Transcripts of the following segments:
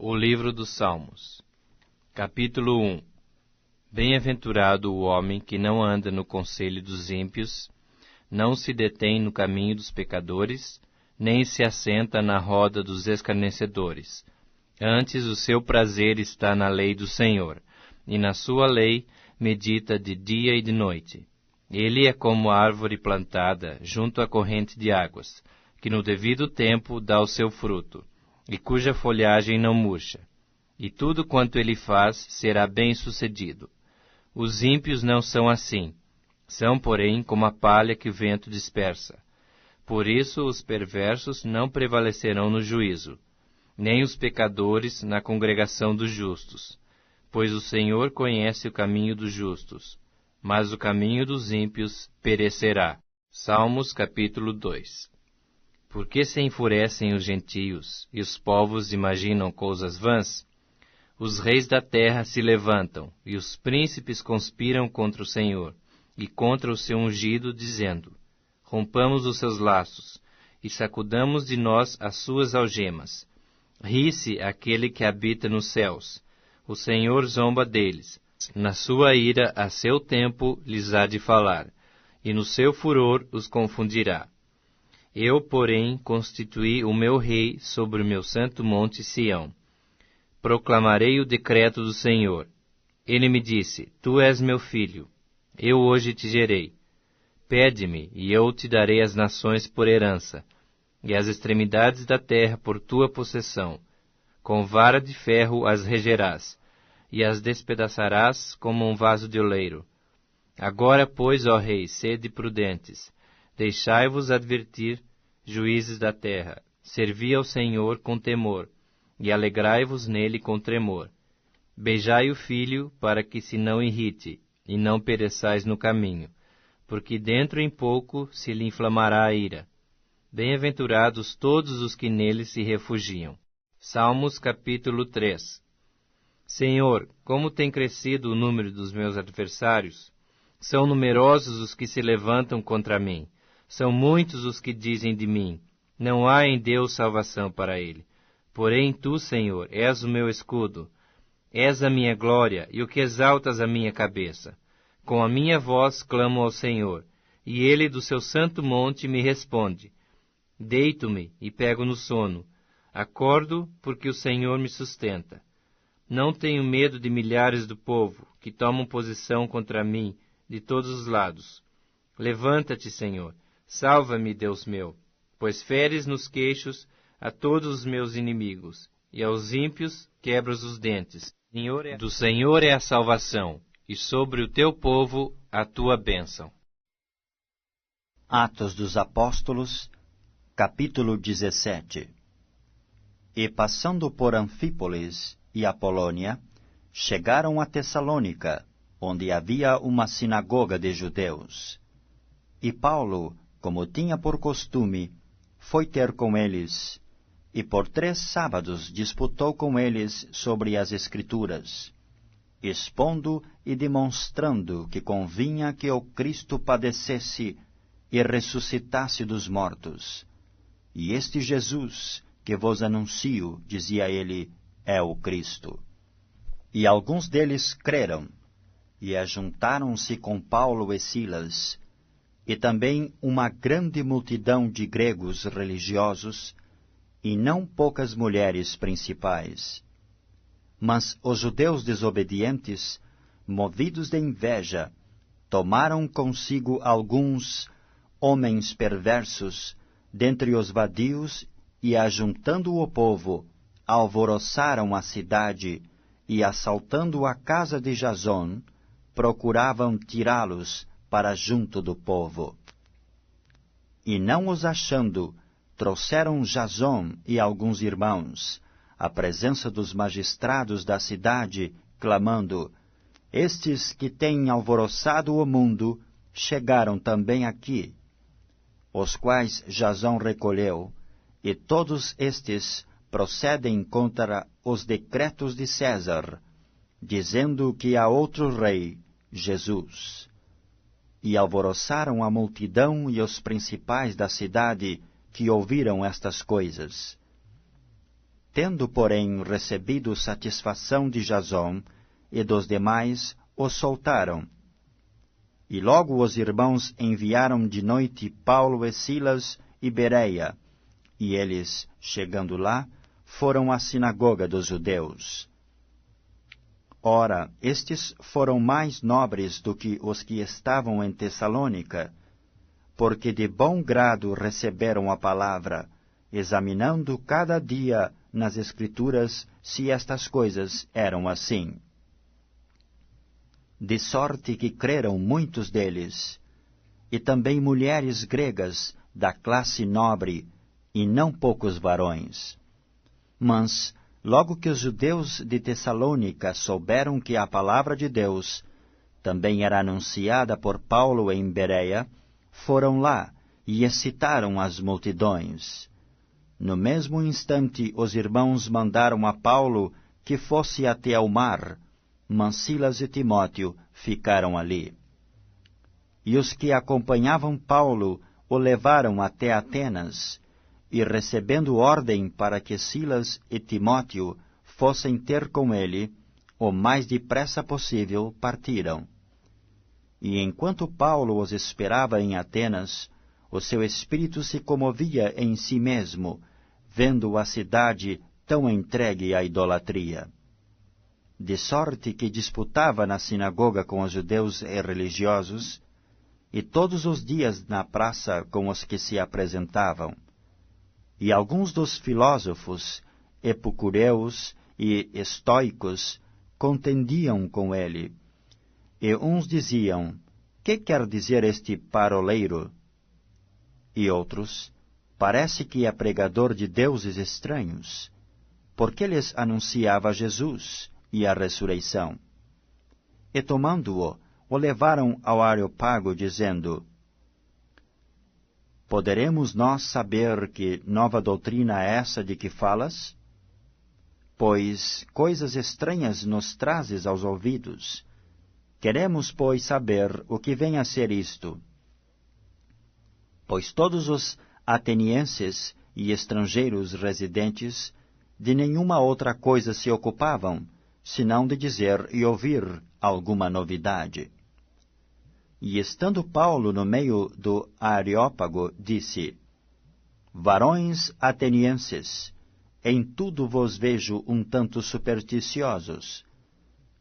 O livro dos Salmos, capítulo 1. Bem-aventurado o homem que não anda no conselho dos ímpios, não se detém no caminho dos pecadores, nem se assenta na roda dos escarnecedores. Antes o seu prazer está na lei do Senhor, e na sua lei medita de dia e de noite. Ele é como árvore plantada junto à corrente de águas, que no devido tempo dá o seu fruto, e cuja folhagem não murcha. E tudo quanto ele faz será bem-sucedido. Os ímpios não são assim. São, porém, como a palha que o vento dispersa. Por isso os perversos não prevalecerão no juízo, nem os pecadores na congregação dos justos. Pois o Senhor conhece o caminho dos justos, mas o caminho dos ímpios perecerá. Salmos capítulo 2. Por que se enfurecem os gentios, e os povos imaginam coisas vãs? Os reis da terra se levantam, e os príncipes conspiram contra o Senhor, e contra o seu ungido, dizendo: rompamos os seus laços, e sacudamos de nós as suas algemas. Ri-se aquele que habita nos céus. O Senhor zomba deles. Na sua ira, a seu tempo, lhes há de falar, e no seu furor os confundirá. Eu, porém, constituí o meu rei sobre o meu santo monte Sião. Proclamarei o decreto do Senhor. Ele me disse: Tu és meu filho, eu hoje te gerei. Pede-me, e eu te darei as nações por herança, e as extremidades da terra por tua possessão. Com vara de ferro as regerás, e as despedaçarás como um vaso de oleiro. Agora, pois, ó rei, sede prudentes, deixai-vos advertir, juízes da terra, servi ao Senhor com temor, e alegrai-vos nele com tremor. Beijai o filho, para que se não irrite, e não pereçais no caminho, porque dentro em pouco se lhe inflamará a ira. Bem-aventurados todos os que nele se refugiam. Salmos capítulo 3. Senhor, como tem crescido o número dos meus adversários? São numerosos os que se levantam contra mim. São muitos os que dizem de mim: não há em Deus salvação para ele. Porém tu, Senhor, és o meu escudo. És a minha glória e o que exaltas a minha cabeça. Com a minha voz clamo ao Senhor, e ele do seu santo monte me responde. Deito-me e pego no sono. Acordo porque o Senhor me sustenta. Não tenho medo de milhares do povo, que tomam posição contra mim de todos os lados. Levanta-te, Senhor, salva-me, Deus meu, pois feres nos queixos a todos os meus inimigos, e aos ímpios quebras os dentes. Do Senhor é a salvação, e sobre o teu povo a tua bênção. Atos dos Apóstolos, capítulo 17. E passando por Anfípolis e Apolônia, chegaram a Tessalônica, onde havia uma sinagoga de judeus. E Paulo, como tinha por costume, foi ter com eles, e por 3 sábados disputou com eles sobre as Escrituras, expondo e demonstrando que convinha que o Cristo padecesse e ressuscitasse dos mortos. E este Jesus, que vos anuncio, dizia ele, é o Cristo. E alguns deles creram, e ajuntaram-se com Paulo e Silas, e também uma grande multidão de gregos religiosos, e não poucas mulheres principais. Mas os judeus desobedientes, movidos de inveja, tomaram consigo alguns homens perversos dentre os vadios, e ajuntando o povo, alvoroçaram a cidade, e assaltando a casa de Jasón, procuravam tirá-los para junto do povo. E não os achando, trouxeram Jasón e alguns irmãos, à presença dos magistrados da cidade, clamando: estes que têm alvoroçado o mundo, chegaram também aqui. Os quais Jasón recolheu, e todos estes procedem contra os decretos de César, dizendo que há outro rei, Jesus. E alvoroçaram a multidão e os principais da cidade que ouviram estas coisas. tendo, porém, recebido satisfação de Jasão e dos demais, o soltaram. E logo os irmãos enviaram de noite Paulo e Silas e Bereia, e eles, chegando lá, foram à sinagoga dos judeus. Ora, estes foram mais nobres do que os que estavam em Tessalônica, porque de bom grado receberam a palavra, examinando cada dia nas Escrituras se estas coisas eram assim. De sorte que creram muitos deles, e também mulheres gregas da classe nobre, e não poucos varões. Mas, logo que os judeus de Tessalônica souberam que a palavra de Deus também era anunciada por Paulo em Bereia, foram lá e excitaram as multidões. No mesmo instante, os irmãos mandaram a Paulo que fosse até ao mar, mas Silas e Timóteo ficaram ali. E os que acompanhavam Paulo o levaram até Atenas, e recebendo ordem para que Silas e Timóteo fossem ter com ele, o mais depressa possível partiram. E enquanto Paulo os esperava em Atenas, o seu espírito se comovia em si mesmo, vendo a cidade tão entregue à idolatria. De sorte que disputava na sinagoga com os judeus e religiosos, e todos os dias na praça com os que se apresentavam. E alguns dos filósofos, epicureus e estoicos, contendiam com ele. E uns diziam, que quer dizer este paroleiro? E outros, parece que é pregador de deuses estranhos, porque lhes anunciava Jesus e a ressurreição. E tomando-o, o levaram ao Areópago, dizendo, poderemos nós saber que nova doutrina é essa de que falas? Pois coisas estranhas nos trazes aos ouvidos. Queremos, pois, saber o que vem a ser isto. Pois todos os atenienses e estrangeiros residentes de nenhuma outra coisa se ocupavam, senão de dizer e ouvir alguma novidade. E estando Paulo no meio do Areópago, disse, varões atenienses, em tudo vos vejo um tanto supersticiosos,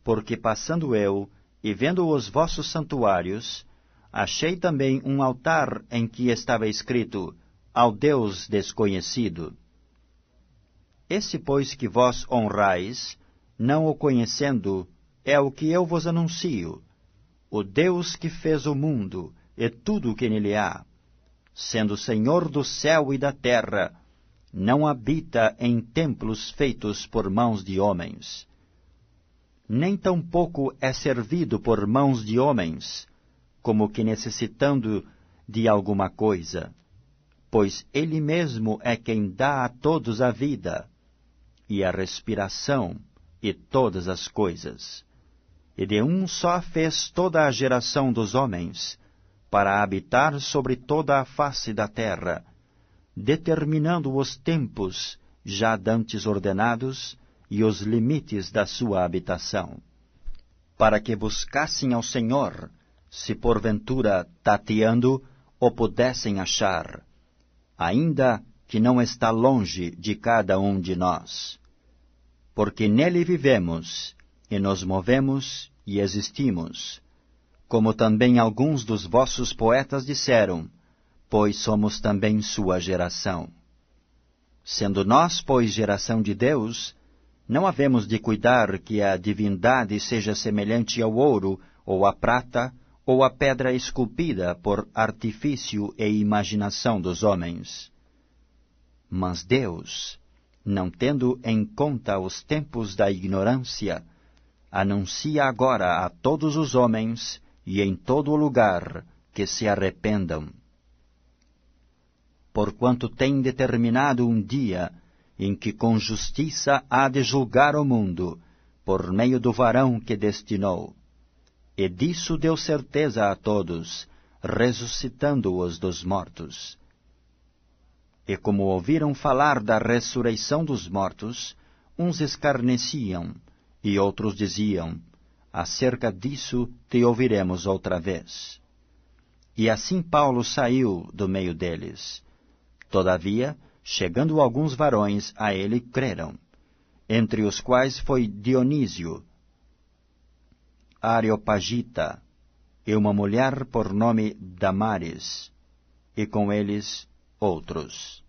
porque passando eu, e vendo os vossos santuários, achei também um altar em que estava escrito, ao Deus desconhecido. Esse, pois, que vós honrais, não o conhecendo, é o que eu vos anuncio, o Deus que fez o mundo e tudo o que nele há, sendo Senhor do céu e da terra, não habita em templos feitos por mãos de homens. Nem tampouco é servido por mãos de homens, como que necessitando de alguma coisa, pois Ele mesmo é quem dá a todos a vida, e a respiração, e todas as coisas. E de um só fez toda a geração dos homens, para habitar sobre toda a face da terra, determinando os tempos já dantes ordenados e os limites da sua habitação, para que buscassem ao Senhor, se porventura, tateando, o pudessem achar, ainda que não está longe de cada um de nós. Porque nele vivemos, e nos movemos e existimos, como também alguns dos vossos poetas disseram, pois somos também sua geração. Sendo nós, pois, geração de Deus, não havemos de cuidar que a divindade seja semelhante ao ouro, ou à prata, ou à pedra esculpida por artifício e imaginação dos homens. Mas Deus, não tendo em conta os tempos da ignorância, anuncia agora a todos os homens e em todo o lugar que se arrependam. Porquanto tem determinado um dia em que com justiça há de julgar o mundo, por meio do varão que destinou. E disso deu certeza a todos, ressuscitando-os dos mortos. E como ouviram falar da ressurreição dos mortos, uns escarneciam, e outros diziam: acerca disso te ouviremos outra vez. E assim Paulo saiu do meio deles. Todavia, chegando alguns varões, a ele creram, entre os quais foi Dionísio, Areopagita, e uma mulher por nome Damaris, e com eles outros.